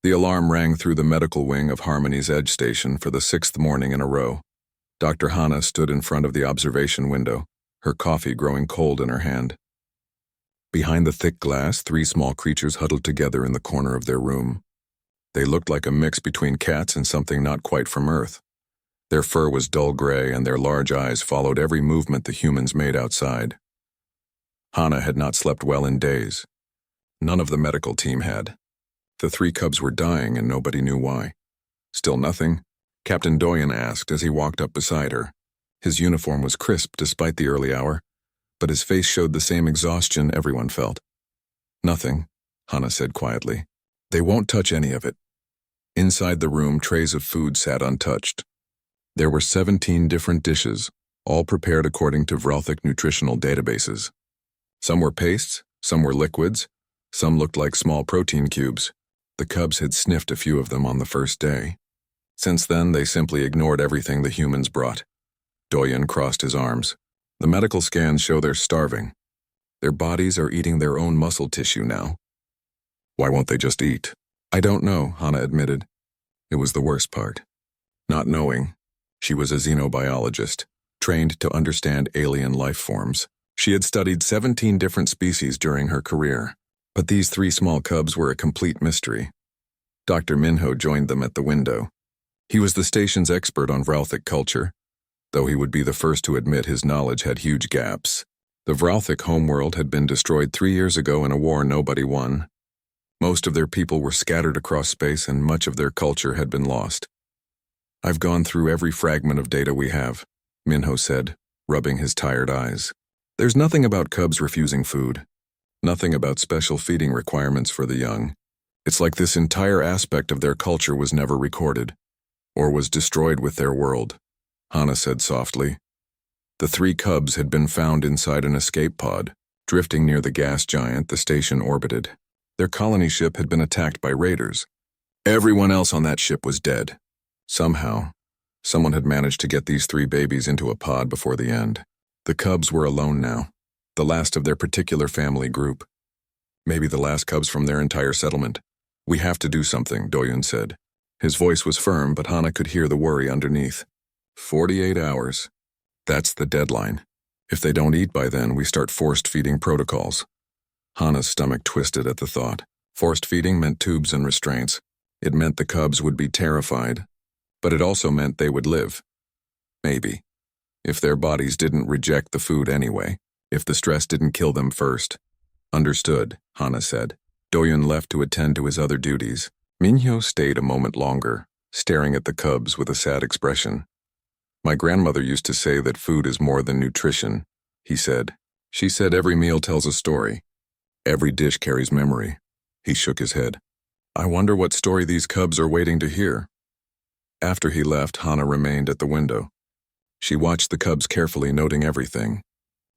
The alarm rang through the medical wing of Harmony's Edge Station for the 6th morning in a row. Dr. Hana stood in front of the observation window, her coffee growing cold in her hand. Behind the thick glass, 3 small creatures huddled together in the corner of their room. They looked like a mix between cats and something not quite from Earth. Their fur was dull gray, and their large eyes followed every movement the humans made outside. Hana had not slept well in days. None of the medical team had. The 3 cubs were dying, and nobody knew why. Still nothing? Captain Doyen asked as he walked up beside her. His uniform was crisp despite the early hour, but his face showed the same exhaustion everyone felt. Nothing, Hana said quietly. They won't touch any of it. Inside the room, trays of food sat untouched. There were 17 different dishes, all prepared according to Vralthic nutritional databases. Some were pastes, some were liquids, some looked like small protein cubes. The cubs had sniffed a few of them on the first day. Since then, they simply ignored everything the humans brought. Doyen crossed his arms. The medical scans show they're starving. Their bodies are eating their own muscle tissue now. Why won't they just eat? I don't know, Hana admitted. It was the worst part. Not knowing. She was a xenobiologist, trained to understand alien life forms. She had studied 17 different species during her career. But these 3 small cubs were a complete mystery. Dr. Minho joined them at the window. He was the station's expert on Vralthic culture, though he would be the first to admit his knowledge had huge gaps. The Vralthic homeworld had been destroyed 3 years ago in a war nobody won. Most of their people were scattered across space, and much of their culture had been lost. I've gone through every fragment of data we have, Minho said, rubbing his tired eyes. There's nothing about cubs refusing food. Nothing about special feeding requirements for the young. It's like this entire aspect of their culture was never recorded, or was destroyed with their world, Hana said softly. The 3 cubs had been found inside an escape pod, drifting near the gas giant the station orbited. Their colony ship had been attacked by raiders. Everyone else on that ship was dead. Somehow, someone had managed to get these 3 babies into a pod before the end. The cubs were alone now. The last of their particular family group. Maybe the last cubs from their entire settlement. We have to do something, Doyen said. His voice was firm, but Hana could hear the worry underneath. 48 hours. That's the deadline. If they don't eat by then, we start forced feeding protocols. Hana's stomach twisted at the thought. Forced feeding meant tubes and restraints. It meant the cubs would be terrified. But it also meant they would live. Maybe. If their bodies didn't reject the food anyway. If the stress didn't kill them first. Understood, Hana said. Doyen left to attend to his other duties. Minho stayed a moment longer, staring at the cubs with a sad expression. My grandmother used to say that food is more than nutrition, he said. She said every meal tells a story. Every dish carries memory. He shook his head. I wonder what story these cubs are waiting to hear. After he left, Hana remained at the window. She watched the cubs carefully, noting everything.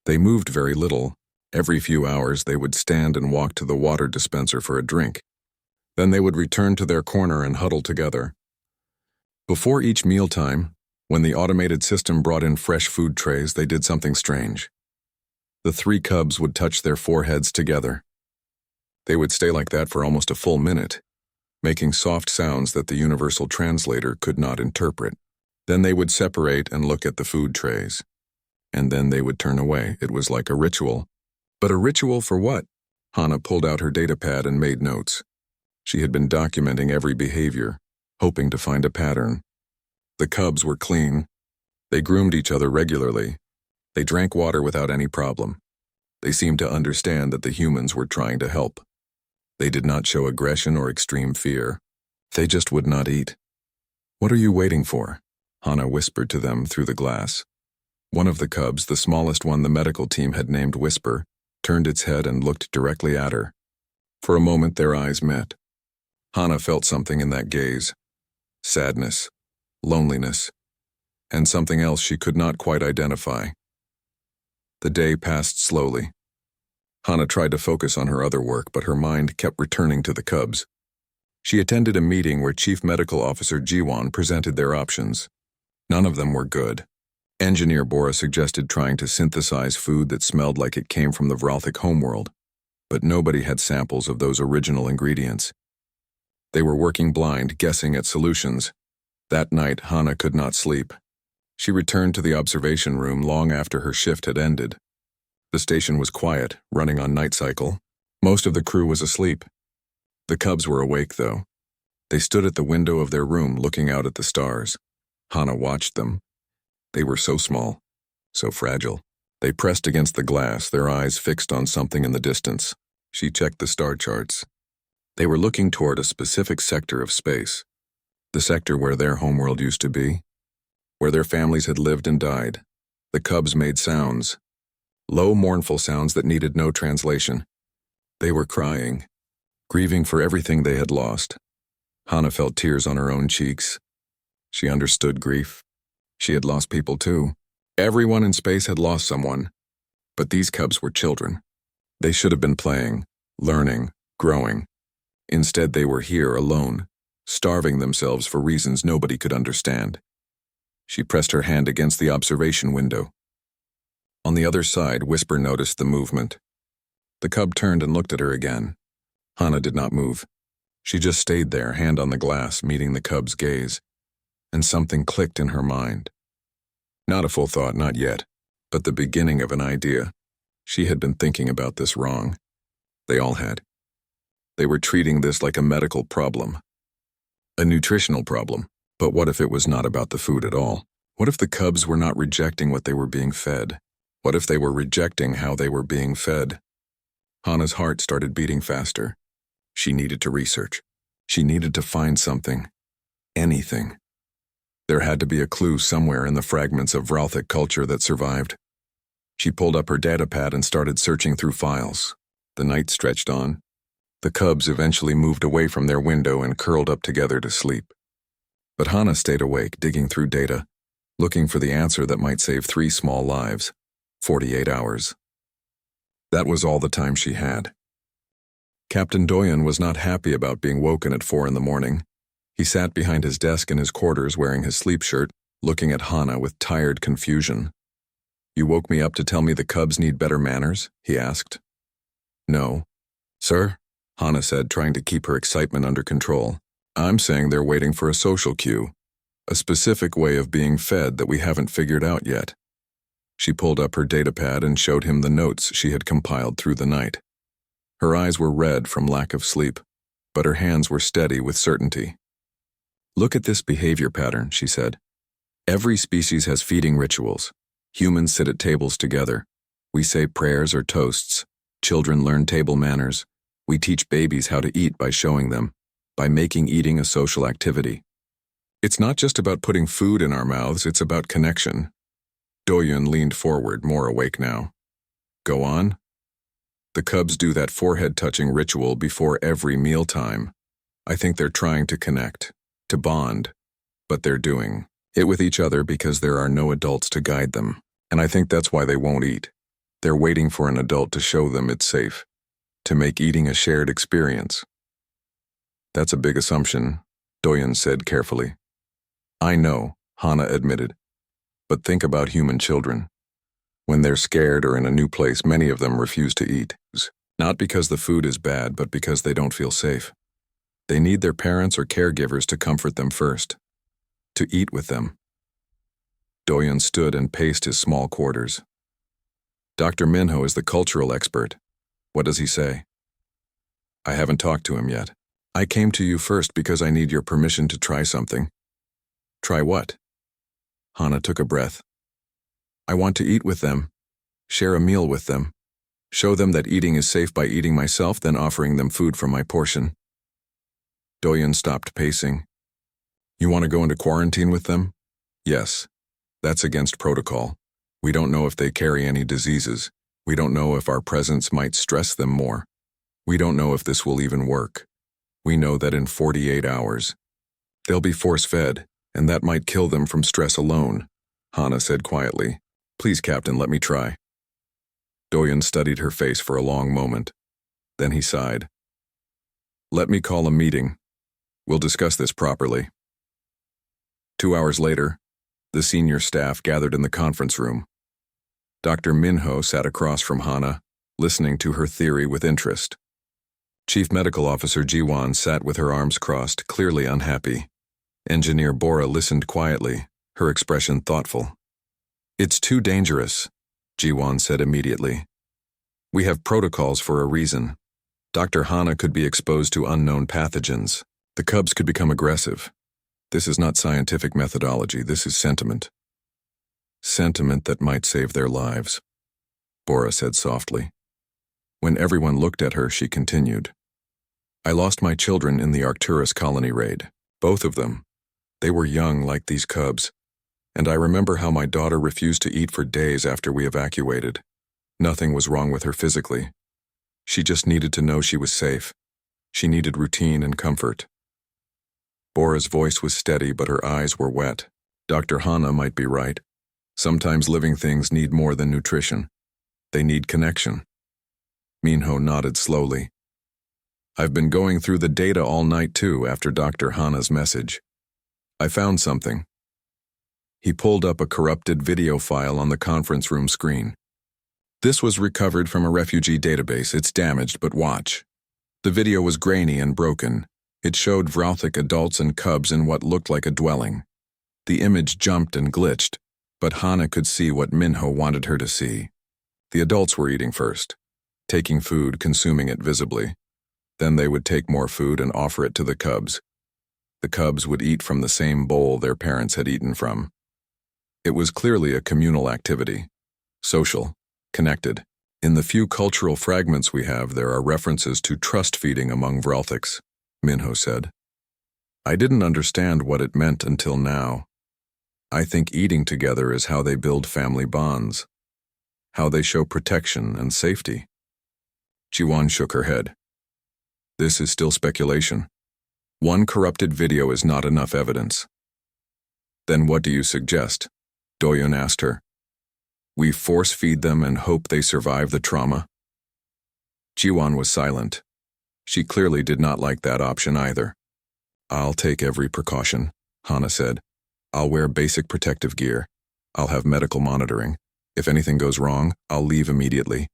They moved very little. Every few hours they would stand and walk to the water dispenser for a drink. Then they would return to their corner and huddle together. Before each mealtime, when the automated system brought in fresh food trays, they did something strange. The 3 cubs would touch their foreheads together. They would stay like that for almost a full minute, making soft sounds that the universal translator could not interpret. Then they would separate and look at the food trays. And then they would turn away. It was like a ritual. But a ritual for what? Hana pulled out her datapad and made notes. She had been documenting every behavior, hoping to find a pattern. The cubs were clean. They groomed each other regularly. They drank water without any problem. They seemed to understand that the humans were trying to help. They did not show aggression or extreme fear. They just would not eat. What are you waiting for? Hana whispered to them through the glass. One of the cubs, the smallest one the medical team had named Whisper, turned its head and looked directly at her. For a moment their eyes met. Hana felt something in that gaze. Sadness, loneliness, and something else she could not quite identify. The day passed slowly. Hana tried to focus on her other work, but her mind kept returning to the cubs. She attended a meeting where Chief Medical Officer Jiwon presented their options. None of them were good. Engineer Bora suggested trying to synthesize food that smelled like it came from the Vralthic homeworld, but nobody had samples of those original ingredients. They were working blind, guessing at solutions. That night, Hana could not sleep. She returned to the observation room long after her shift had ended. The station was quiet, running on night cycle. Most of the crew was asleep. The cubs were awake, though. They stood at the window of their room looking out at the stars. Hana watched them. They were so small, so fragile. They pressed against the glass, their eyes fixed on something in the distance. She checked the star charts. They were looking toward a specific sector of space. The sector where their homeworld used to be, where their families had lived and died. The cubs made sounds. Low, mournful sounds that needed no translation. They were crying, grieving for everything they had lost. Hana felt tears on her own cheeks. She understood grief. She had lost people too. Everyone in space had lost someone. But these cubs were children. They should have been playing, learning, growing. Instead, they were here alone, starving themselves for reasons nobody could understand. She pressed her hand against the observation window. On the other side, Whisper noticed the movement. The cub turned and looked at her again. Hana did not move. She just stayed there, hand on the glass, meeting the cub's gaze. And something clicked in her mind. Not a full thought, not yet, but the beginning of an idea. She had been thinking about this wrong. They all had. They were treating this like a medical problem. A nutritional problem. But what if it was not about the food at all? What if the cubs were not rejecting what they were being fed? What if they were rejecting how they were being fed? Hana's heart started beating faster. She needed to research. She needed to find something. Anything. There had to be a clue somewhere in the fragments of Vralthic culture that survived. She pulled up her datapad and started searching through files. The night stretched on. The cubs eventually moved away from their window and curled up together to sleep. But Hana stayed awake, digging through data, looking for the answer that might save 3 small lives, 48 hours. That was all the time she had. Captain Doyen was not happy about being woken at 4 in the morning. He sat behind his desk in his quarters wearing his sleep shirt, looking at Hana with tired confusion. "You woke me up to tell me the cubs need better manners?" he asked. "No. Sir?" Hana said, trying to keep her excitement under control. "I'm saying they're waiting for a social cue, a specific way of being fed that we haven't figured out yet." She pulled up her datapad and showed him the notes she had compiled through the night. Her eyes were red from lack of sleep, but her hands were steady with certainty. "Look at this behavior pattern," she said. "Every species has feeding rituals. Humans sit at tables together. We say prayers or toasts. Children learn table manners. We teach babies how to eat by showing them, by making eating a social activity. It's not just about putting food in our mouths, it's about connection." Doyen leaned forward, more awake now. "Go on." "The cubs do that forehead-touching ritual before every mealtime. I think they're trying to connect, to bond, but they're doing it with each other because there are no adults to guide them, and I think that's why they won't eat. They're waiting for an adult to show them it's safe, to make eating a shared experience." "That's a big assumption," Doyen said carefully. "I know," Hana admitted, "but think about human children. When they're scared or in a new place, many of them refuse to eat. Not because the food is bad, but because they don't feel safe. They need their parents or caregivers to comfort them first, to eat with them." Doyen stood and paced his small quarters. "Dr. Minho is the cultural expert. What does he say?" "I haven't talked to him yet. I came to you first because I need your permission to try something." "Try what?" Hana took a breath. "I want to eat with them, share a meal with them, show them that eating is safe by eating myself, then offering them food from my portion." Doyen stopped pacing. "You want to go into quarantine with them?" "Yes. That's against protocol. We don't know if they carry any diseases. We don't know if our presence might stress them more. We don't know if this will even work. We know that in 48 hours, they'll be force-fed, and that might kill them from stress alone," Hana said quietly. "Please, Captain, let me try." Doyen studied her face for a long moment. Then he sighed. "Let me call a meeting. We'll discuss this properly." 2 hours later, the senior staff gathered in the conference room. Dr. Minho sat across from Hana, listening to her theory with interest. Chief Medical Officer Jiwan sat with her arms crossed, clearly unhappy. Engineer Bora listened quietly, her expression thoughtful. "It's too dangerous," Jiwan said immediately. "We have protocols for a reason. Dr. Hana could be exposed to unknown pathogens. The cubs could become aggressive. This is not scientific methodology, this is sentiment. Sentiment that might save their lives," Bora said softly. When everyone looked at her, she continued. "I lost my children in the Arcturus colony raid. Both of them. They were young like these cubs. And I remember how my daughter refused to eat for days after we evacuated. Nothing was wrong with her physically. She just needed to know she was safe. She needed routine and comfort." Bora's voice was steady, but her eyes were wet. Dr. Hana might be right. Sometimes living things need more than nutrition. They need connection. Minho nodded slowly. "I've been going through the data all night too after Dr. Hana's message. I found something." He pulled up a corrupted video file on the conference room screen. "This was recovered from a refugee database. It's damaged, but watch." The video was grainy and broken. It showed Vralthic adults and cubs in what looked like a dwelling. The image jumped and glitched, but Hana could see what Minho wanted her to see. The adults were eating first, taking food, consuming it visibly. Then they would take more food and offer it to the cubs. The cubs would eat from the same bowl their parents had eaten from. It was clearly a communal activity, social, connected. In the few cultural fragments we have, there are references to trust feeding among Vralthics, Minho said. "I didn't understand what it meant until now. I think eating together is how they build family bonds, how they show protection and safety." Jiwan shook her head. "This is still speculation. One corrupted video is not enough evidence." "Then what do you suggest?" Doyun asked her. "We force feed them and hope they survive the trauma?" Jiwan was silent. She clearly did not like that option either. "I'll take every precaution," Hana said. "I'll wear basic protective gear. I'll have medical monitoring. If anything goes wrong, I'll leave immediately.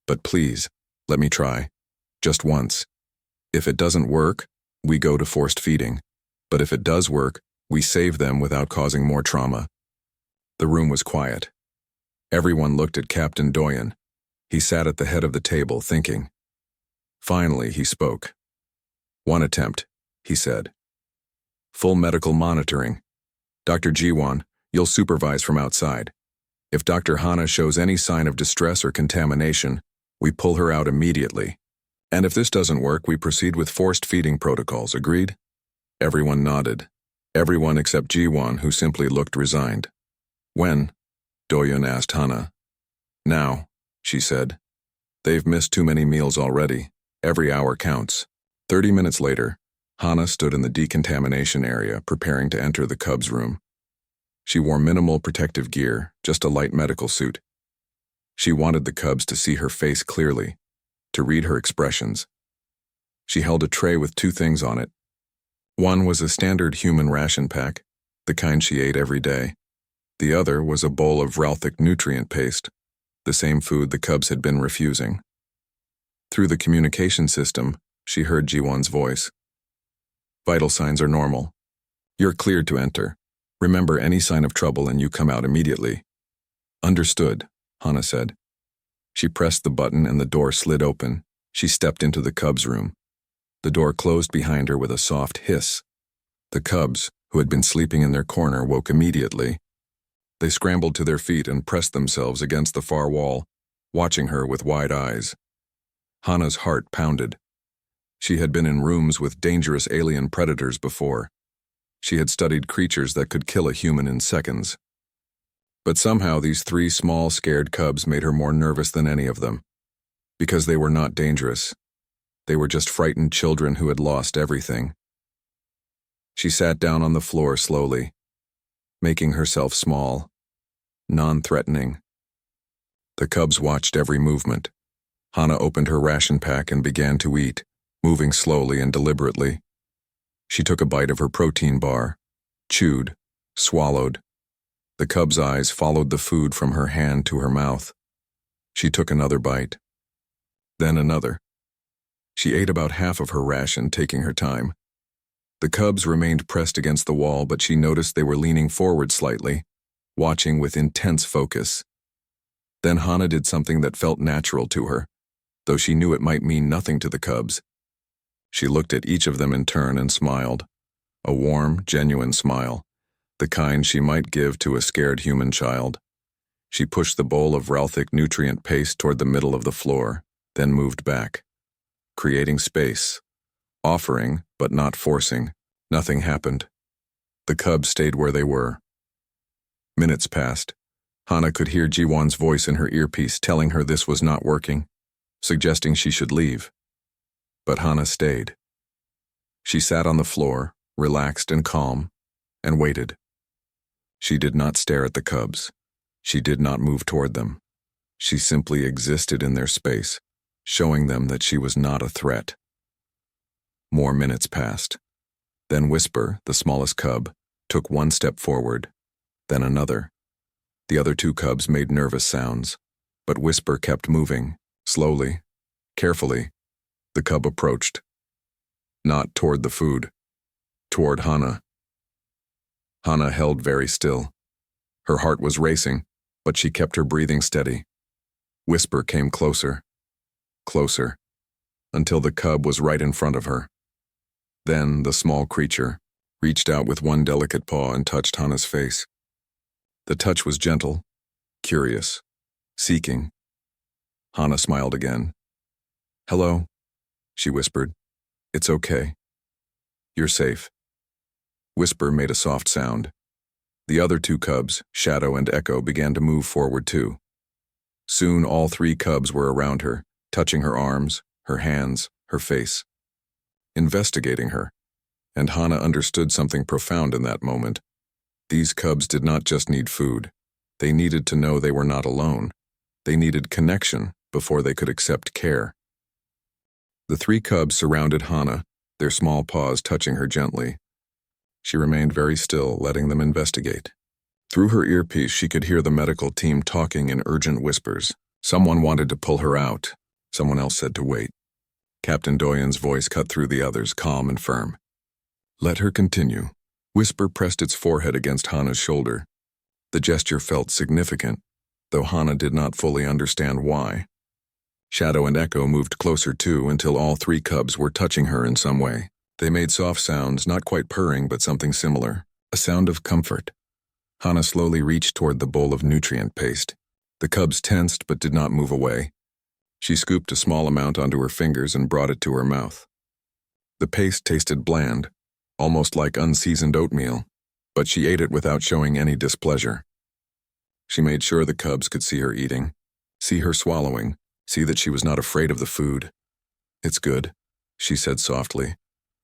But please, let me try. Just once. If it doesn't work, we go to forced feeding. But if it does work, we save them without causing more trauma." The room was quiet. Everyone looked at Captain Doyen. He sat at the head of the table, thinking. Finally, he spoke. "One attempt," he said. "Full medical monitoring. Dr. Jiwan, you'll supervise from outside. If Dr. Hana shows any sign of distress or contamination, we pull her out immediately. And if this doesn't work, we proceed with forced feeding protocols, agreed?" Everyone nodded. Everyone except Jiwan, who simply looked resigned. "When?" Doyun asked Hana. "Now," she said. "They've missed too many meals already. Every hour counts." 30 minutes later, Hana stood in the decontamination area, preparing to enter the cubs' room. She wore minimal protective gear, just a light medical suit. She wanted the cubs to see her face clearly, to read her expressions. She held a tray with 2 things on it. One was a standard human ration pack, the kind she ate every day. The other was a bowl of Vralthic nutrient paste, the same food the cubs had been refusing. Through the communication system, she heard Jiwan's voice. "Vital signs are normal. You're cleared to enter. Remember any sign of trouble and you come out immediately." "Understood," Hana said. She pressed the button and the door slid open. She stepped into the cubs' room. The door closed behind her with a soft hiss. The cubs, who had been sleeping in their corner, woke immediately. They scrambled to their feet and pressed themselves against the far wall, watching her with wide eyes. Hana's heart pounded. She had been in rooms with dangerous alien predators before. She had studied creatures that could kill a human in seconds. But somehow these 3 small, scared cubs made her more nervous than any of them. Because they were not dangerous. They were just frightened children who had lost everything. She sat down on the floor slowly, making herself small, non-threatening. The cubs watched every movement. Hana opened her ration pack and began to eat, moving slowly and deliberately. She took a bite of her protein bar, chewed, swallowed. The cub's eyes followed the food from her hand to her mouth. She took another bite. Then another. She ate about half of her ration, taking her time. The cubs remained pressed against the wall, but she noticed they were leaning forward slightly, watching with intense focus. Then Hana did something that felt natural to her, though she knew it might mean nothing to the cubs. She looked at each of them in turn and smiled. A warm, genuine smile, the kind she might give to a scared human child. She pushed the bowl of Ralthic nutrient paste toward the middle of the floor, then moved back, creating space, offering but not forcing. Nothing happened. The cubs stayed where they were. Minutes passed. Hana could hear Jiwon's voice in her earpiece telling her this was not working, suggesting she should leave. But Hana stayed. She sat on the floor, relaxed and calm, and waited. She did not stare at the cubs. She did not move toward them. She simply existed in their space, showing them that she was not a threat. More minutes passed. Then Whisper, the smallest cub, took one step forward, then another. The other two cubs made nervous sounds, but Whisper kept moving, slowly, carefully. The cub approached. Not toward the food, toward Hana. Hana held very still. Her heart was racing, but she kept her breathing steady. Whisper came closer, closer, until the cub was right in front of her. Then the small creature reached out with one delicate paw and touched Hana's face. The touch was gentle, curious, seeking. Hana smiled again. "Hello," she whispered. "It's okay. You're safe." Whisper made a soft sound. The other two cubs, Shadow and Echo, began to move forward too. Soon all three cubs were around her, touching her arms, her hands, her face, investigating her. And Hana understood something profound in that moment. These cubs did not just need food. They needed to know they were not alone. They needed connection before they could accept care. The three cubs surrounded Hana, their small paws touching her gently. She remained very still, letting them investigate. Through her earpiece, she could hear the medical team talking in urgent whispers. Someone wanted to pull her out. Someone else said to wait. Captain Doyen's voice cut through the others, calm and firm. "Let her continue." Whisper pressed its forehead against Hana's shoulder. The gesture felt significant, though Hana did not fully understand why. Shadow and Echo moved closer too until all three cubs were touching her in some way. They made soft sounds, not quite purring, but something similar. A sound of comfort. Hana slowly reached toward the bowl of nutrient paste. The cubs tensed but did not move away. She scooped a small amount onto her fingers and brought it to her mouth. The paste tasted bland, almost like unseasoned oatmeal, but she ate it without showing any displeasure. She made sure the cubs could see her eating, see her swallowing, see that she was not afraid of the food. "It's good," she said softly,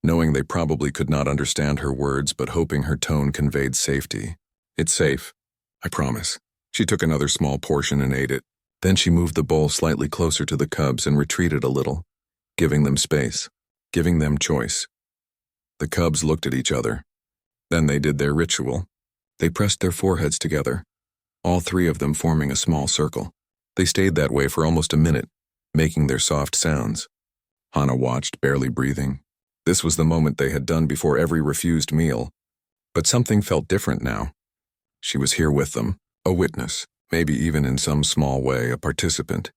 knowing they probably could not understand her words but hoping her tone conveyed safety. "It's safe, I promise." She took another small portion and ate it. Then she moved the bowl slightly closer to the cubs and retreated a little, giving them space, giving them choice. The cubs looked at each other. Then they did their ritual. They pressed their foreheads together, all three of them forming a small circle. They stayed that way for almost a minute, making their soft sounds. Hana watched, barely breathing. This was the moment they had done before every refused meal. But something felt different now. She was here with them, a witness, maybe even in some small way a participant.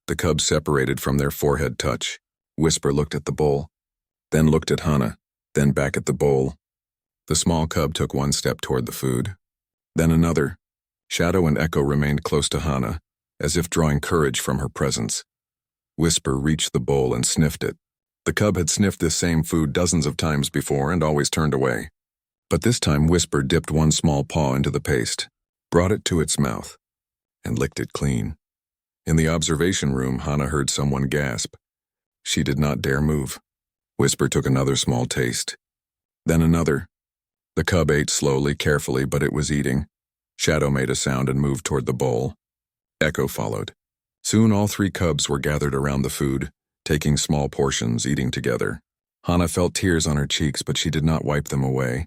The cubs separated from their forehead touch. Whisper looked at the bowl, then looked at Hana, then back at the bowl. The small cub took one step toward the food, then another. Shadow and Echo remained close to Hana, as if drawing courage from her presence. Whisper reached the bowl and sniffed it. The cub had sniffed this same food dozens of times before and always turned away. But this time Whisper dipped one small paw into the paste, brought it to its mouth, and licked it clean. In the observation room, Hana heard someone gasp. She did not dare move. Whisper took another small taste, then another. The cub ate slowly, carefully, but it was eating. Shadow made a sound and moved toward the bowl. Echo followed. Soon all three cubs were gathered around the food, taking small portions, eating together. Hana felt tears on her cheeks, but she did not wipe them away.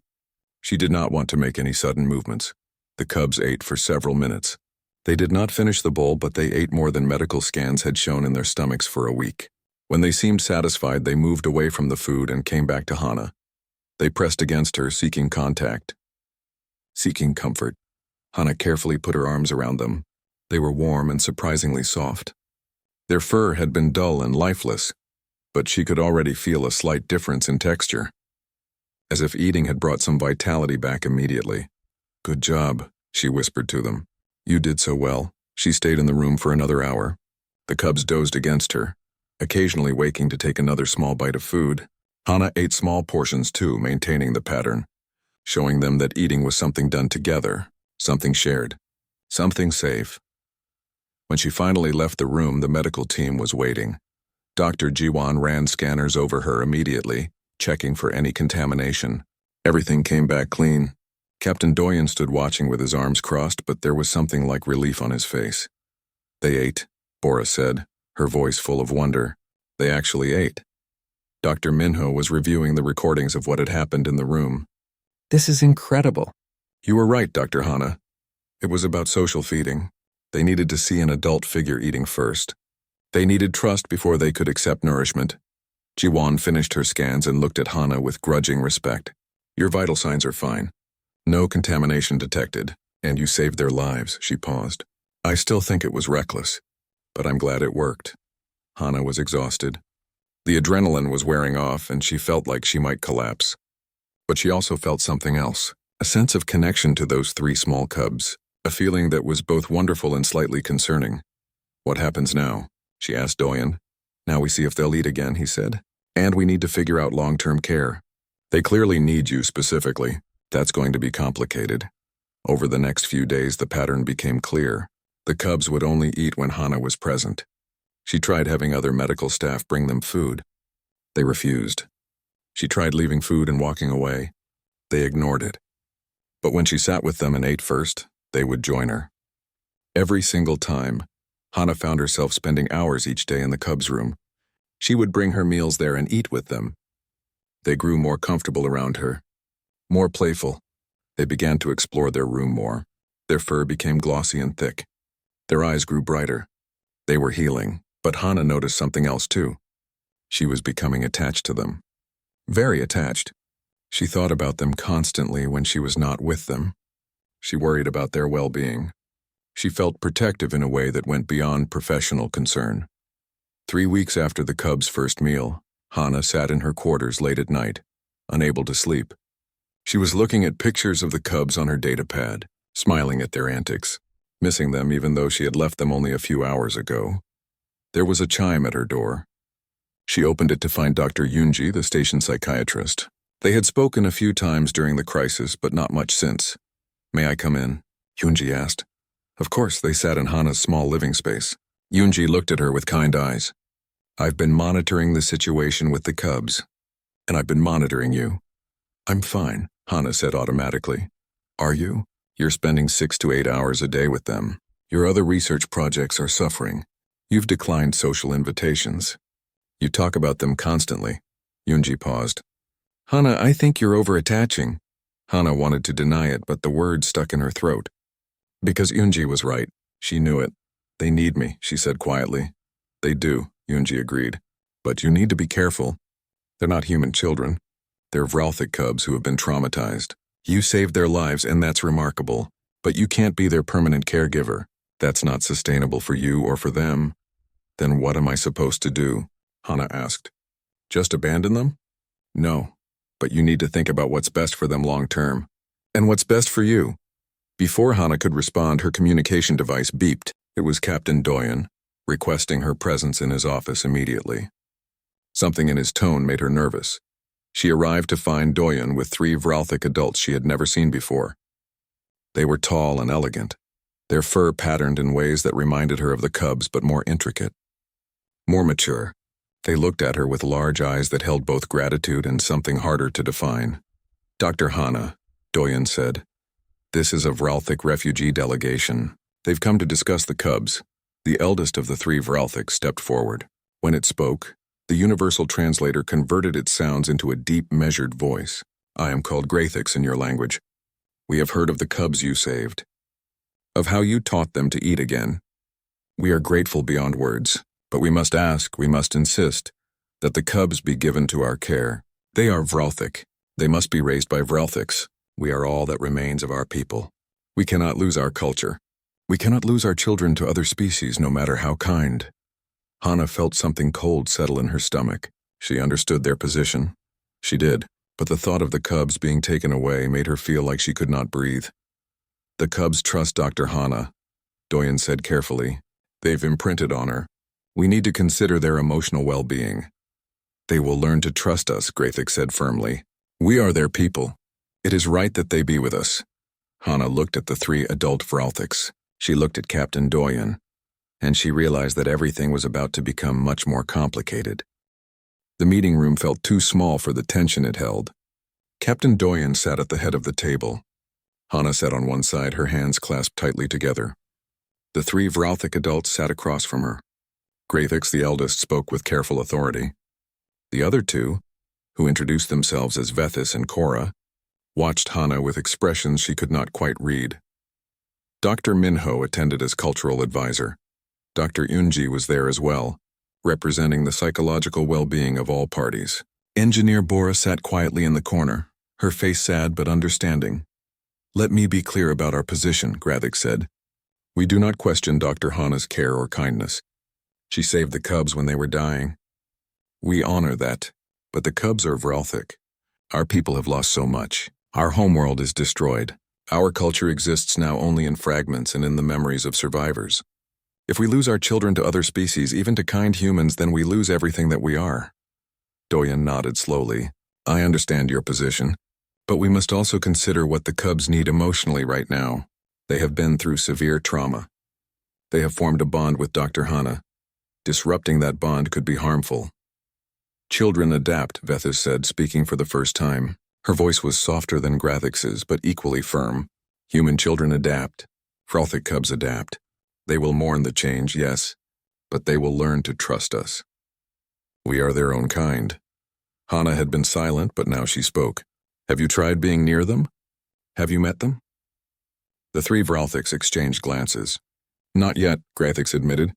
She did not want to make any sudden movements. The cubs ate for several minutes. They did not finish the bowl, but they ate more than medical scans had shown in their stomachs for a week. When they seemed satisfied, they moved away from the food and came back to Hana. They pressed against her, seeking contact, seeking comfort. Hana carefully put her arms around them. They were warm and surprisingly soft. Their fur had been dull and lifeless, but she could already feel a slight difference in texture, as if eating had brought some vitality back immediately. "Good job," she whispered to them. "You did so well." She stayed in the room for another hour. The cubs dozed against her, occasionally waking to take another small bite of food. Hana ate small portions too, maintaining the pattern, showing them that eating was something done together, something shared, something safe. When she finally left the room, the medical team was waiting. Dr. Jiwan ran scanners over her immediately, checking for any contamination. Everything came back clean. Captain Doyen stood watching with his arms crossed, but there was something like relief on his face. "They ate," Bora said, her voice full of wonder. "They actually ate." Dr. Minho was reviewing the recordings of what had happened in the room. "This is incredible." "You were right, Dr. Hana. It was about social feeding. They needed to see an adult figure eating first. They needed trust before they could accept nourishment." Jiwan finished her scans and looked at Hana with grudging respect. "Your vital signs are fine. No contamination detected, and you saved their lives." She paused. "I still think it was reckless, but I'm glad it worked." Hana was exhausted. The adrenaline was wearing off, and she felt like she might collapse. But she also felt something else, a sense of connection to those 3 small cubs, a feeling that was both wonderful and slightly concerning. "What happens now?" she asked Doyen. "Now we see if they'll eat again," he said. "And we need to figure out long-term care. They clearly need you specifically. That's going to be complicated." Over the next few days, the pattern became clear. The cubs would only eat when Hana was present. She tried having other medical staff bring them food. They refused. She tried leaving food and walking away. They ignored it. But when she sat with them and ate first, they would join her. Every single time, Hana found herself spending hours each day in the cubs' room. She would bring her meals there and eat with them. They grew more comfortable around her, more playful. They began to explore their room more. Their fur became glossy and thick. Their eyes grew brighter. They were healing, but Hana noticed something else too. She was becoming attached to them. Very attached. She thought about them constantly when she was not with them. She worried about their well-being. She felt protective in a way that went beyond professional concern. 3 weeks after the cubs' first meal, Hana sat in her quarters late at night, unable to sleep. She was looking at pictures of the cubs on her datapad, smiling at their antics, missing them even though she had left them only a few hours ago. There was a chime at her door. She opened it to find Dr. Yunji, the station psychiatrist. They had spoken a few times during the crisis, but not much since. "May I come in?" Yunji asked. Of course, they sat in Hana's small living space. Yunji looked at her with kind eyes. "I've been monitoring the situation with the cubs, and I've been monitoring you." "I'm fine," Hana said automatically. "Are you? You're spending 6 to 8 hours a day with them. Your other research projects are suffering. You've declined social invitations. You talk about them constantly." Yunji paused. "Hana, I think you're over-attaching." Hana wanted to deny it, but the words stuck in her throat. Because Yunji was right. She knew it. "They need me," she said quietly. "They do," Yunji agreed. "But you need to be careful. They're not human children. They're Vralthic cubs who have been traumatized. You saved their lives, and that's remarkable. But you can't be their permanent caregiver. That's not sustainable for you or for them." "Then what am I supposed to do?" Hana asked. "Just abandon them?" "No. But you need to think about what's best for them long term. And what's best for you." Before Hana could respond, her communication device beeped. It was Captain Doyen, requesting her presence in his office immediately. Something in his tone made her nervous. She arrived to find Doyen with 3 Vralthic adults she had never seen before. They were tall and elegant, their fur patterned in ways that reminded her of the cubs but more intricate, more mature. They looked at her with large eyes that held both gratitude and something harder to define. "Dr. Hana," Doyen said, "this is a Vralthic refugee delegation. They've come to discuss the cubs." The eldest of the 3 Vralthics stepped forward. When it spoke, the universal translator converted its sounds into a deep, measured voice. "I am called Grathix in your language. We have heard of the cubs you saved, of how you taught them to eat again. We are grateful beyond words. But we must insist, that the cubs be given to our care. They are Vralthic. They must be raised by Vralthics. We are all that remains of our people. We cannot lose our culture. We cannot lose our children to other species, no matter how kind. Hana felt something cold settle in her stomach. She understood their position. She did, but the thought of the cubs being taken away made her feel like she could not breathe. The cubs trust Dr. Hana, Doyen said carefully. They've imprinted on her. We need to consider their emotional well-being. They will learn to trust us, Grathix said firmly. We are their people. It is right that they be with us. Hana looked at the 3 adult Vralthics. She looked at Captain Doyen, and she realized that everything was about to become much more complicated. The meeting room felt too small for the tension it held. Captain Doyen sat at the head of the table. Hana sat on one side, her hands clasped tightly together. The 3 Vralthic adults sat across from her. Grathix, the eldest, spoke with careful authority. The other 2, who introduced themselves as Vethis and Cora, watched Hana with expressions she could not quite read. Dr. Minho attended as cultural advisor. Dr. Yunji was there as well, representing the psychological well-being of all parties. Engineer Bora sat quietly in the corner, her face sad but understanding. Let me be clear about our position, Grathix said. We do not question Dr. Hana's care or kindness. She saved the cubs when they were dying. We honor that, but the cubs are Vralthic. Our people have lost so much. Our homeworld is destroyed. Our culture exists now only in fragments and in the memories of survivors. If we lose our children to other species, even to kind humans, then we lose everything that we are. Doyen nodded slowly. I understand your position, but we must also consider what the cubs need emotionally right now. They have been through severe trauma. They have formed a bond with Dr. Hana. Disrupting that bond could be harmful. Children adapt, Vethis said, speaking for the first time. Her voice was softer than Grathix's, but equally firm. Human children adapt. Vralthic cubs adapt. They will mourn the change, yes, but they will learn to trust us. We are their own kind. Hana had been silent, but now she spoke. Have you tried being near them? Have you met them? The 3 Vralthics exchanged glances. Not yet, Grathix admitted.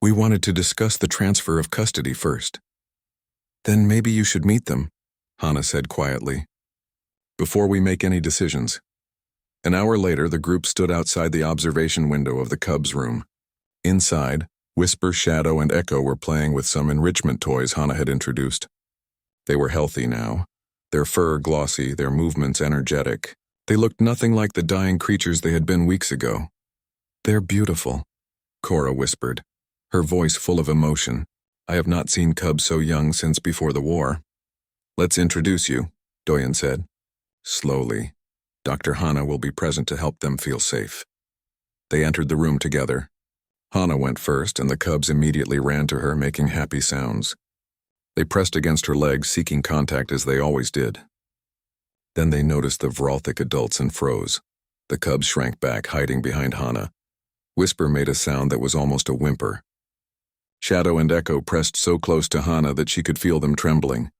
We wanted to discuss the transfer of custody first. Then maybe you should meet them, Hana said quietly, before we make any decisions. An hour later, the group stood outside the observation window of the cubs' room. Inside, Whisper, Shadow, and Echo were playing with some enrichment toys Hana had introduced. They were healthy now, their fur glossy, their movements energetic. They looked nothing like the dying creatures they had been weeks ago. They're beautiful, Cora whispered, her voice full of emotion. I have not seen cubs so young since before the war. Let's introduce you, Doyen said. Slowly. Dr. Hana will be present to help them feel safe. They entered the room together. Hana went first, and the cubs immediately ran to her, making happy sounds. They pressed against her legs, seeking contact as they always did. Then they noticed the Vralthic adults and froze. The cubs shrank back, hiding behind Hana. Whisper made a sound that was almost a whimper. Shadow and Echo pressed so close to Hana that she could feel them trembling.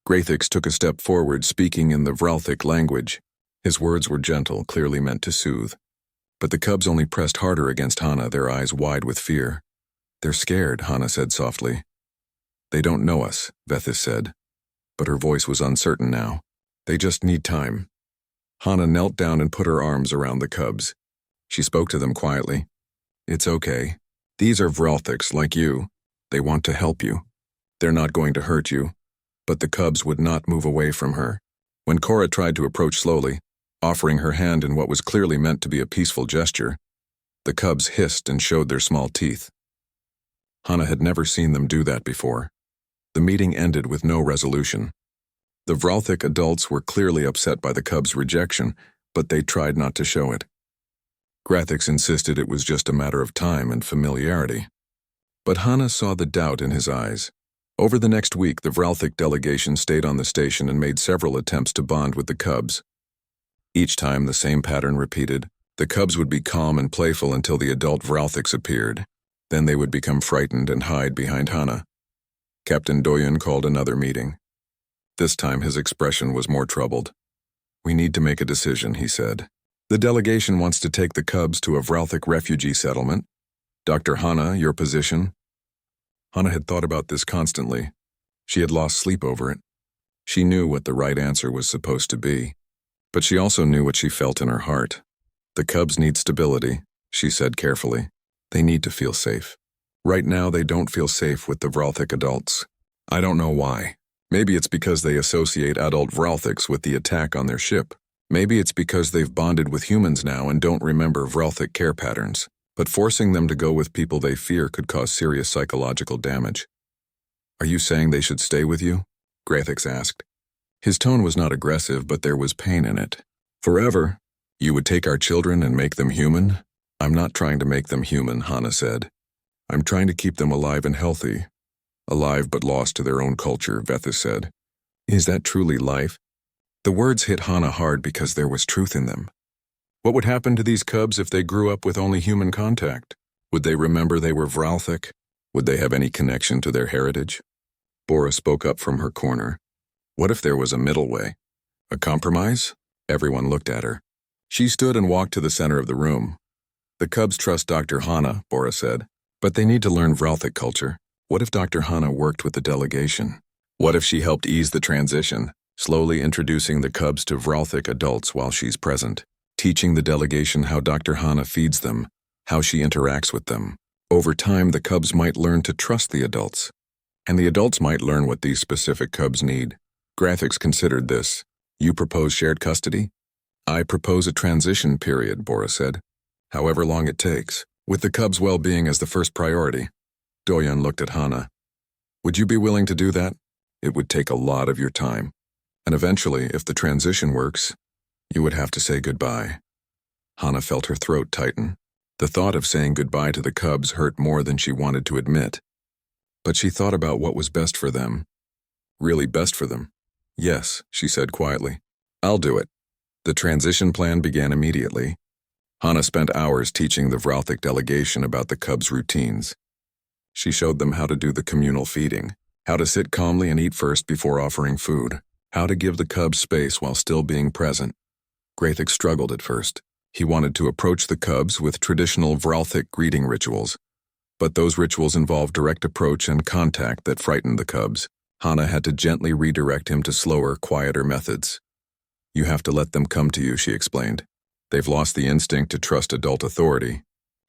Grathix took a step forward, speaking in the Vralthic language. His words were gentle, clearly meant to soothe. But the cubs only pressed harder against Hana, their eyes wide with fear. They're scared, Hana said softly. They don't know us, Vethis said. But her voice was uncertain now. They just need time. Hana knelt down and put her arms around the cubs. She spoke to them quietly. It's okay. These are Vralthics like you. They want to help you. They're not going to hurt you. But the cubs would not move away from her. When Cora tried to approach slowly, offering her hand in what was clearly meant to be a peaceful gesture, the cubs hissed and showed their small teeth. Hana had never seen them do that before. The meeting ended with no resolution. The Vralthic adults were clearly upset by the cubs' rejection, but they tried not to show it. Grathix insisted it was just a matter of time and familiarity. But Hana saw the doubt in his eyes. Over the next week, the Vralthic delegation stayed on the station and made several attempts to bond with the cubs. Each time the same pattern repeated. The cubs would be calm and playful until the adult Vralthics appeared. Then they would become frightened and hide behind Hana. Captain Doyen called another meeting. This time his expression was more troubled. We need to make a decision, he said. The delegation wants to take the cubs to a Vralthic refugee settlement. Dr. Hana, your position? Hana had thought about this constantly. She had lost sleep over it. She knew what the right answer was supposed to be, but she also knew what she felt in her heart. The cubs need stability, she said carefully. They need to feel safe. Right now they don't feel safe with the Vralthic adults. I don't know why. Maybe it's because they associate adult Vralthics with the attack on their ship. Maybe it's because they've bonded with humans now and don't remember Vralthic care patterns. But forcing them to go with people they fear could cause serious psychological damage. Are you saying they should stay with you? Grathix asked. His tone was not aggressive, but there was pain in it. Forever? You would take our children and make them human? I'm not trying to make them human, Hana said. I'm trying to keep them alive and healthy. Alive but lost to their own culture, Vethis said. Is that truly life? The words hit Hana hard because there was truth in them. What would happen to these cubs if they grew up with only human contact? Would they remember they were Vralthic? Would they have any connection to their heritage? Bora spoke up from her corner. What if there was a middle way? A compromise? Everyone looked at her. She stood and walked to the center of the room. The cubs trust Dr. Hana, Bora said, but they need to learn Vralthic culture. What if Dr. Hana worked with the delegation? What if she helped ease the transition, slowly introducing the cubs to Vralthic adults while she's present? Teaching the delegation how Dr. Hana feeds them, how she interacts with them. Over time, the cubs might learn to trust the adults, and the adults might learn what these specific cubs need. Grathix considered this. You propose shared custody? I propose a transition period, Bora said. However long it takes, with the cubs' well-being as the first priority. Doyan looked at Hana. Would you be willing to do that? It would take a lot of your time. And eventually, if the transition works, you would have to say goodbye. Hana felt her throat tighten. The thought of saying goodbye to the cubs hurt more than she wanted to admit. But she thought about what was best for them. Really best for them. Yes, she said quietly. I'll do it. The transition plan began immediately. Hana spent hours teaching the Vralthic delegation about the cubs' routines. She showed them how to do the communal feeding, how to sit calmly and eat first before offering food, how to give the cubs space while still being present. Grathix struggled at first. He wanted to approach the cubs with traditional Vralthic greeting rituals, but those rituals involved direct approach and contact that frightened the cubs. Hana had to gently redirect him to slower, quieter methods. You have to let them come to you, she explained. They've lost the instinct to trust adult authority.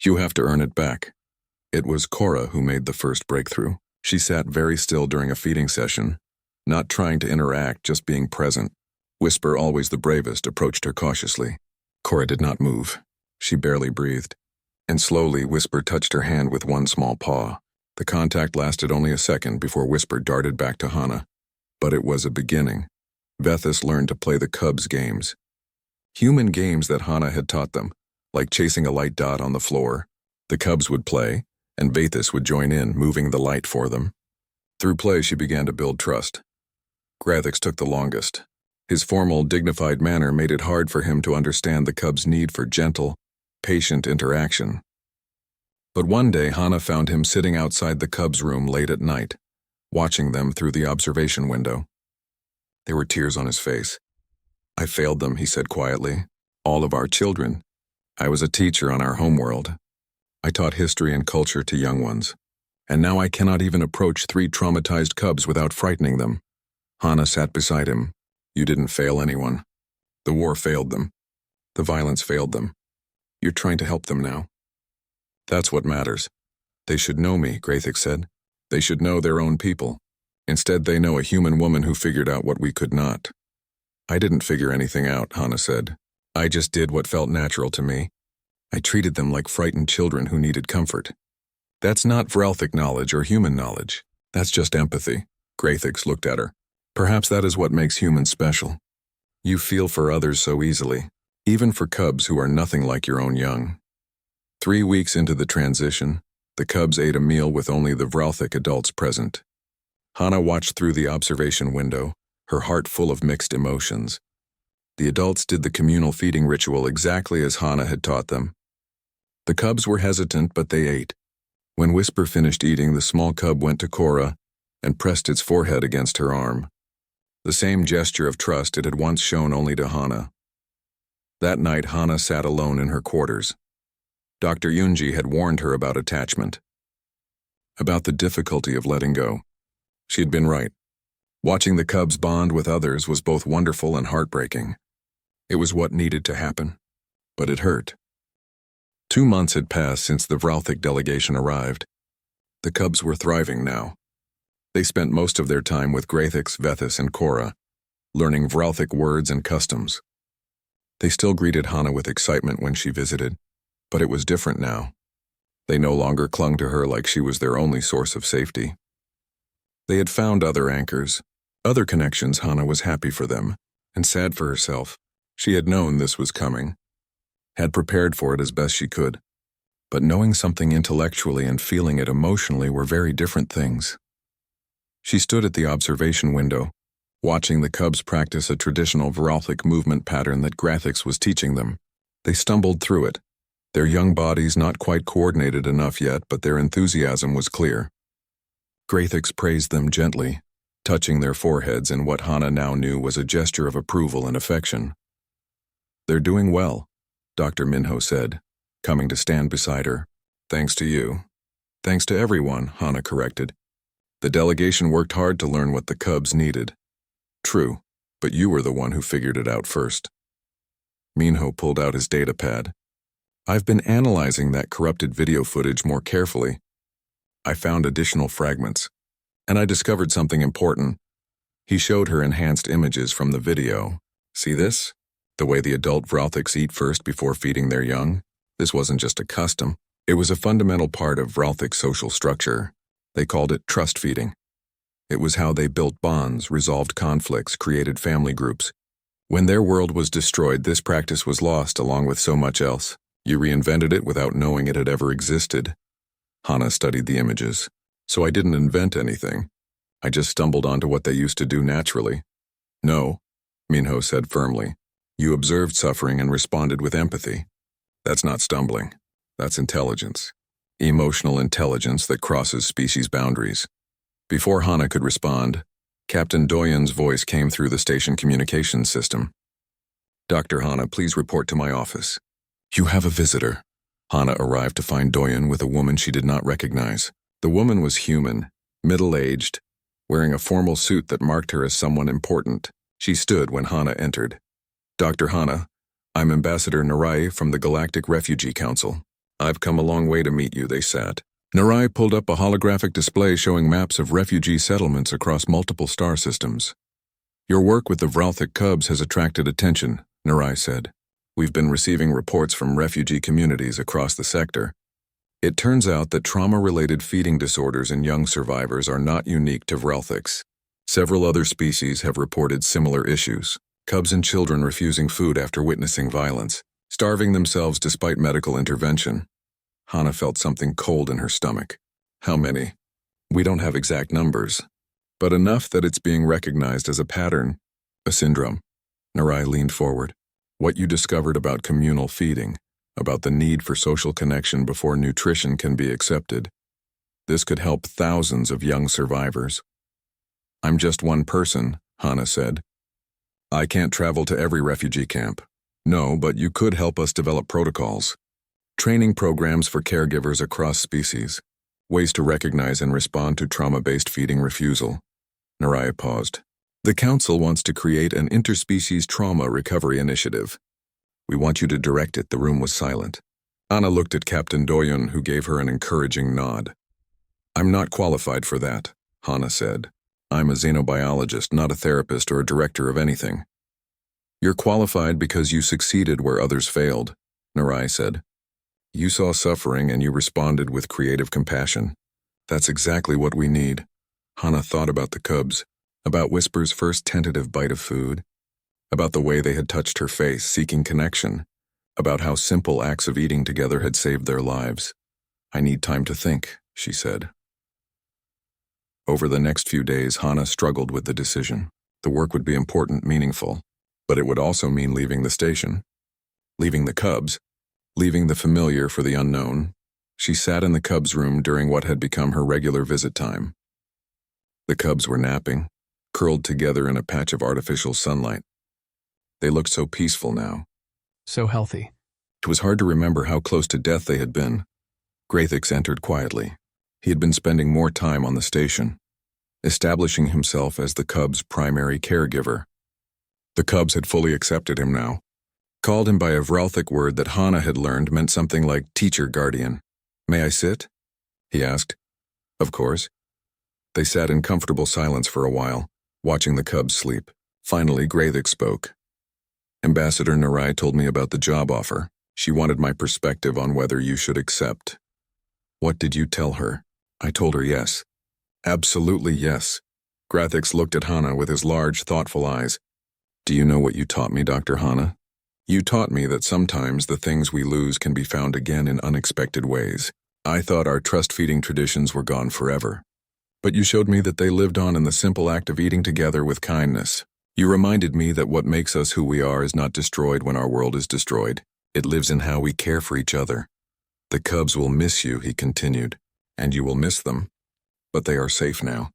You have to earn it back. It was Cora who made the first breakthrough. She sat very still during a feeding session, not trying to interact, just being present. Whisper, always the bravest, approached her cautiously. Cora did not move. She barely breathed. And slowly, Whisper touched her hand with one small paw. The contact lasted only a second before Whisper darted back to Hana. But it was a beginning. Vethis learned to play the cubs' games. Human games that Hana had taught them, like chasing a light dot on the floor. The cubs would play, and Vethis would join in, moving the light for them. Through play, she began to build trust. Grathix took the longest. His formal, dignified manner made it hard for him to understand the cubs' need for gentle, patient interaction. But one day, Hana found him sitting outside the cubs' room late at night, watching them through the observation window. There were tears on his face. I failed them, he said quietly. All of our children. I was a teacher on our homeworld. I taught history and culture to young ones. And now I cannot even approach 3 traumatized cubs without frightening them. Hana sat beside him. You didn't fail anyone. The war failed them. The violence failed them. You're trying to help them now. That's what matters. They should know me, Grathix said. They should know their own people. Instead, they know a human woman who figured out what we could not. I didn't figure anything out, Hana said. I just did what felt natural to me. I treated them like frightened children who needed comfort. That's not Vralthic knowledge or human knowledge. That's just empathy. Grathix looked at her. Perhaps that is what makes humans special. You feel for others so easily, even for cubs who are nothing like your own young. 3 weeks into the transition, the cubs ate a meal with only the Vralthic adults present. Hana watched through the observation window, her heart full of mixed emotions. The adults did the communal feeding ritual exactly as Hana had taught them. The cubs were hesitant, but they ate. When Whisper finished eating, the small cub went to Cora and pressed its forehead against her arm. The same gesture of trust it had once shown only to Hana. That night, Hana sat alone in her quarters. Dr. Yunji had warned her about attachment. about the difficulty of letting go. She had been right. Watching the cubs bond with others was both wonderful and heartbreaking. It was what needed to happen, but it hurt. 2 months had passed since the Vralthic delegation arrived. The cubs were thriving now. They spent most of their time with Grathix, Vethis, and Cora, learning Vralthic words and customs. They still greeted Hana with excitement when she visited, but it was different now. They no longer clung to her like she was their only source of safety. They had found other anchors, other connections. Hana was happy for them, and sad for herself. She had known this was coming, had prepared for it as best she could. But knowing something intellectually and feeling it emotionally were very different things. She stood at the observation window, watching the cubs practice a traditional Vralthic movement pattern that Grathix was teaching them. They stumbled through it, their young bodies not quite coordinated enough yet, but their enthusiasm was clear. Grathix praised them gently, touching their foreheads in what Hana now knew was a gesture of approval and affection. "They're doing well," Dr. Minho said, coming to stand beside her. "Thanks to you." "Thanks to everyone," Hana corrected. "The delegation worked hard to learn what the cubs needed." "True, but you were the one who figured it out first." Minho pulled out his data pad. "I've been analyzing that corrupted video footage more carefully. I found additional fragments, and I discovered something important." He showed her enhanced images from the video. "See this? The way the adult Vralthics eat first before feeding their young? This wasn't just a custom. It was a fundamental part of Vralthic social structure. They called it trust feeding. It was how they built bonds, resolved conflicts, created family groups. When their world was destroyed, this practice was lost along with so much else. You reinvented it without knowing it had ever existed." Hana studied the images. "So I didn't invent anything. I just stumbled onto what they used to do naturally." "No," Minho said firmly. "You observed suffering and responded with empathy. That's not stumbling. That's intelligence. Emotional intelligence that crosses species boundaries." Before Hana could respond, Captain Doyen's voice came through the station communications system. "Dr. Hana, please report to my office." "You have a visitor." Hana arrived to find Doyen with a woman she did not recognize. The woman was human, middle-aged, wearing a formal suit that marked her as someone important. She stood when Hana entered. "Dr. Hana, I'm Ambassador Narai from the Galactic Refugee Council. I've come a long way to meet you," they sat. Narai pulled up a holographic display showing maps of refugee settlements across multiple star systems. "Your work with the Vralthic cubs has attracted attention," Narai said. "We've been receiving reports from refugee communities across the sector. It turns out that trauma-related feeding disorders in young survivors are not unique to Vralthics. Several other species have reported similar issues. Cubs and children refusing food after witnessing violence, starving themselves despite medical intervention." Hana felt something cold in her stomach. "How many?" "We don't have exact numbers, but enough that it's being recognized as a pattern, a syndrome." Narai leaned forward. "What you discovered about communal feeding, about the need for social connection before nutrition can be accepted. This could help thousands of young survivors." "I'm just one person," Hana said. "I can't travel to every refugee camp." "No, but you could help us develop protocols. Training programs for caregivers across species. Ways to recognize and respond to trauma-based feeding refusal." Naraya paused. "The Council wants to create an interspecies trauma recovery initiative. We want you to direct it." The room was silent. Anna looked at Captain Doyen, who gave her an encouraging nod. "I'm not qualified for that," Hana said. "I'm a xenobiologist, not a therapist or a director of anything." "You're qualified because you succeeded where others failed," Narai said. "You saw suffering and you responded with creative compassion. That's exactly what we need." Hana thought about the cubs, about Whisper's first tentative bite of food, about the way they had touched her face, seeking connection, about how simple acts of eating together had saved their lives. "I need time to think," she said. Over the next few days, Hana struggled with the decision. The work would be important, meaningful, but it would also mean leaving the station, leaving the cubs, leaving the familiar for the unknown. She sat in the cubs' room during what had become her regular visit time. The cubs were napping, curled together in a patch of artificial sunlight. They looked so peaceful now. So healthy. It was hard to remember how close to death they had been. Grathix entered quietly. He had been spending more time on the station, establishing himself as the cubs' primary caregiver. The cubs had fully accepted him now, called him by a Vralthic word that Hana had learned meant something like teacher guardian. "May I sit?" he asked. Of course. They sat in comfortable silence for a while, watching the cubs sleep. Finally, Graythic spoke. "Ambassador Narai told me about the job offer. She wanted my perspective on whether you should accept." "What did you tell her?" "I told her yes." "Absolutely yes." Grathix looked at Hana with his large, thoughtful eyes. "Do you know what you taught me, Dr. Hana? You taught me that sometimes the things we lose can be found again in unexpected ways. I thought our trust-feeding traditions were gone forever. But you showed me that they lived on in the simple act of eating together with kindness. You reminded me that what makes us who we are is not destroyed when our world is destroyed. It lives in how we care for each other. The cubs will miss you," he continued, "and you will miss them. But they are safe now.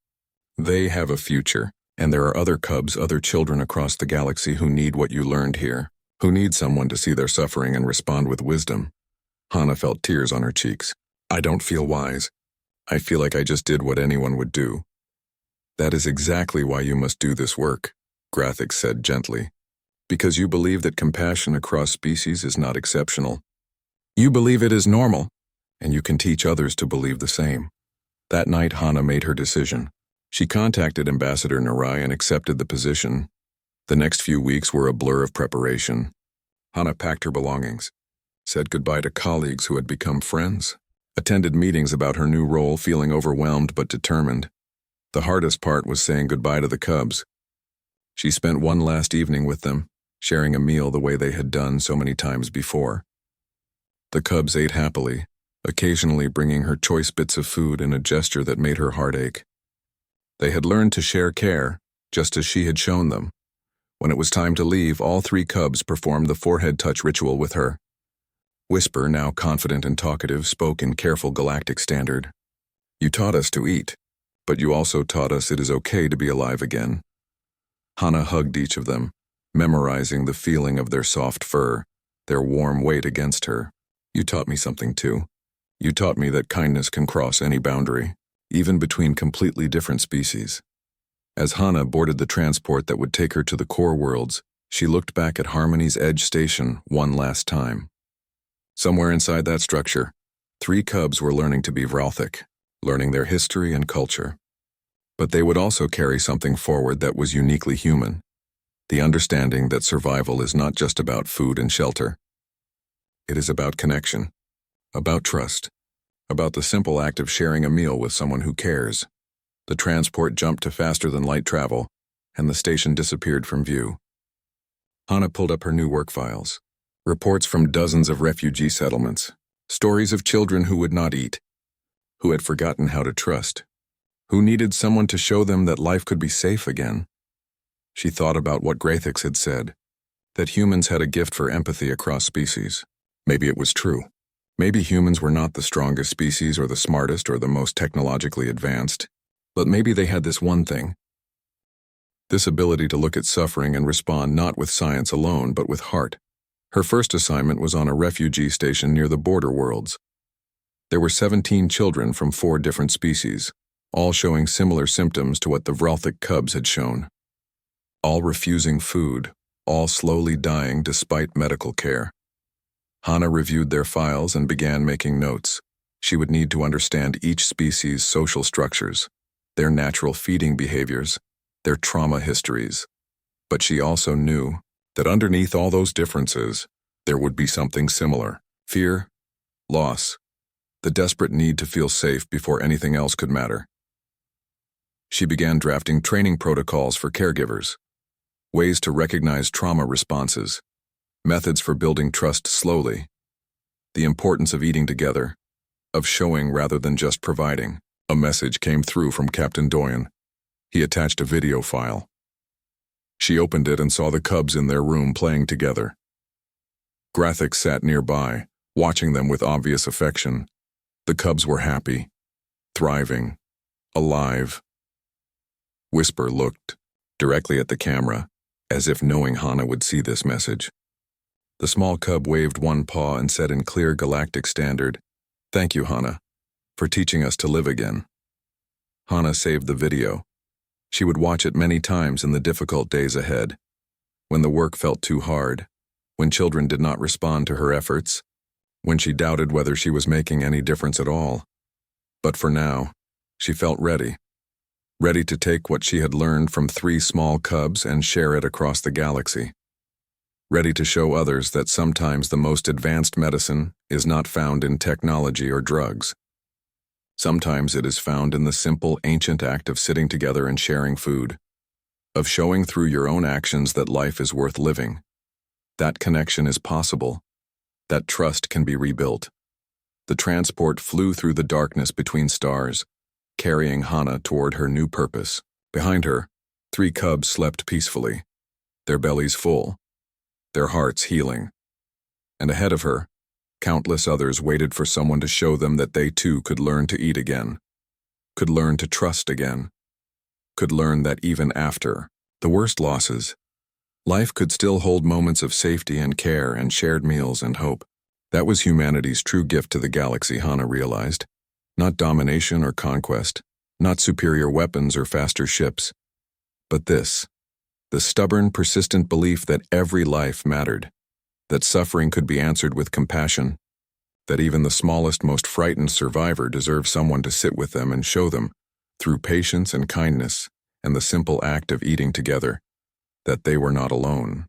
They have a future, and there are other cubs, other children across the galaxy who need what you learned here, who need someone to see their suffering and respond with wisdom." Hana felt tears on her cheeks. "I don't feel wise. I feel like I just did what anyone would do." "That is exactly why you must do this work," Grathix said gently. "Because you believe that compassion across species is not exceptional. You believe it is normal, and you can teach others to believe the same." That night, Hana made her decision. She contacted Ambassador Narai and accepted the position. The next few weeks were a blur of preparation. Hana packed her belongings, said goodbye to colleagues who had become friends, attended meetings about her new role, feeling overwhelmed but determined. The hardest part was saying goodbye to the cubs. She spent one last evening with them, sharing a meal the way they had done so many times before. The cubs ate happily, occasionally bringing her choice bits of food in a gesture that made her heart ache. They had learned to share care, just as she had shown them. When it was time to leave, all three cubs performed the forehead touch ritual with her. Whisper, now confident and talkative, spoke in careful galactic standard. "You taught us to eat, but you also taught us it is okay to be alive again." Hana hugged each of them, memorizing the feeling of their soft fur, their warm weight against her. "You taught me something too. You taught me that kindness can cross any boundary, even between completely different species." As Hana boarded the transport that would take her to the core worlds, she looked back at Harmony's Edge station one last time. Somewhere inside that structure, three cubs were learning to be Vralthic, learning their history and culture. But they would also carry something forward that was uniquely human, the understanding that survival is not just about food and shelter. It is about connection, about trust, about the simple act of sharing a meal with someone who cares. The transport jumped to faster-than-light travel, and the station disappeared from view. Hana pulled up her new work files. Reports from dozens of refugee settlements, stories of children who would not eat, who had forgotten how to trust, who needed someone to show them that life could be safe again. She thought about what Grathix had said, that humans had a gift for empathy across species. Maybe it was true. Maybe humans were not the strongest species or the smartest or the most technologically advanced, but maybe they had this one thing. This ability to look at suffering and respond not with science alone, but with heart. Her first assignment was on a refugee station near the border worlds. There were 17 children from 4 different species, all showing similar symptoms to what the Vralthic cubs had shown. All refusing food, all slowly dying despite medical care. Hana reviewed their files and began making notes. She would need to understand each species' social structures, their natural feeding behaviors, their trauma histories. But she also knew that underneath all those differences, there would be something similar: fear, loss, the desperate need to feel safe before anything else could matter. She began drafting training protocols for caregivers, ways to recognize trauma responses, methods for building trust slowly, the importance of eating together, of showing rather than just providing. A message came through from Captain Doyen. He attached a video file. She opened it and saw the cubs in their room playing together. Grathix sat nearby, watching them with obvious affection. The cubs were happy, thriving, alive. Whisper looked directly at the camera, as if knowing Hana would see this message. The small cub waved one paw and said in clear galactic standard, "Thank you, Hana, for teaching us to live again. Hana saved the video. She would watch it many times in the difficult days ahead, when the work felt too hard, when children did not respond to her efforts, when she doubted whether she was making any difference at all. But for now, she felt ready to take what she had learned from 3 small cubs and share it across the galaxy. Ready to show others that sometimes the most advanced medicine is not found in technology or drugs. Sometimes it is found in the simple, ancient act of sitting together and sharing food, of showing through your own actions that life is worth living. That connection is possible. That trust can be rebuilt. The transport flew through the darkness between stars, carrying Hana toward her new purpose. Behind her, 3 cubs slept peacefully, their bellies full, their hearts healing. And ahead of her, countless others waited for someone to show them that they too could learn to eat again, could learn to trust again, could learn that even after the worst losses, life could still hold moments of safety and care and shared meals and hope. That was humanity's true gift to the galaxy, Hana realized. Not domination or conquest, not superior weapons or faster ships, but this, the stubborn, persistent belief that every life mattered, that suffering could be answered with compassion, that even the smallest, most frightened survivor deserved someone to sit with them and show them, through patience and kindness and the simple act of eating together, that they were not alone.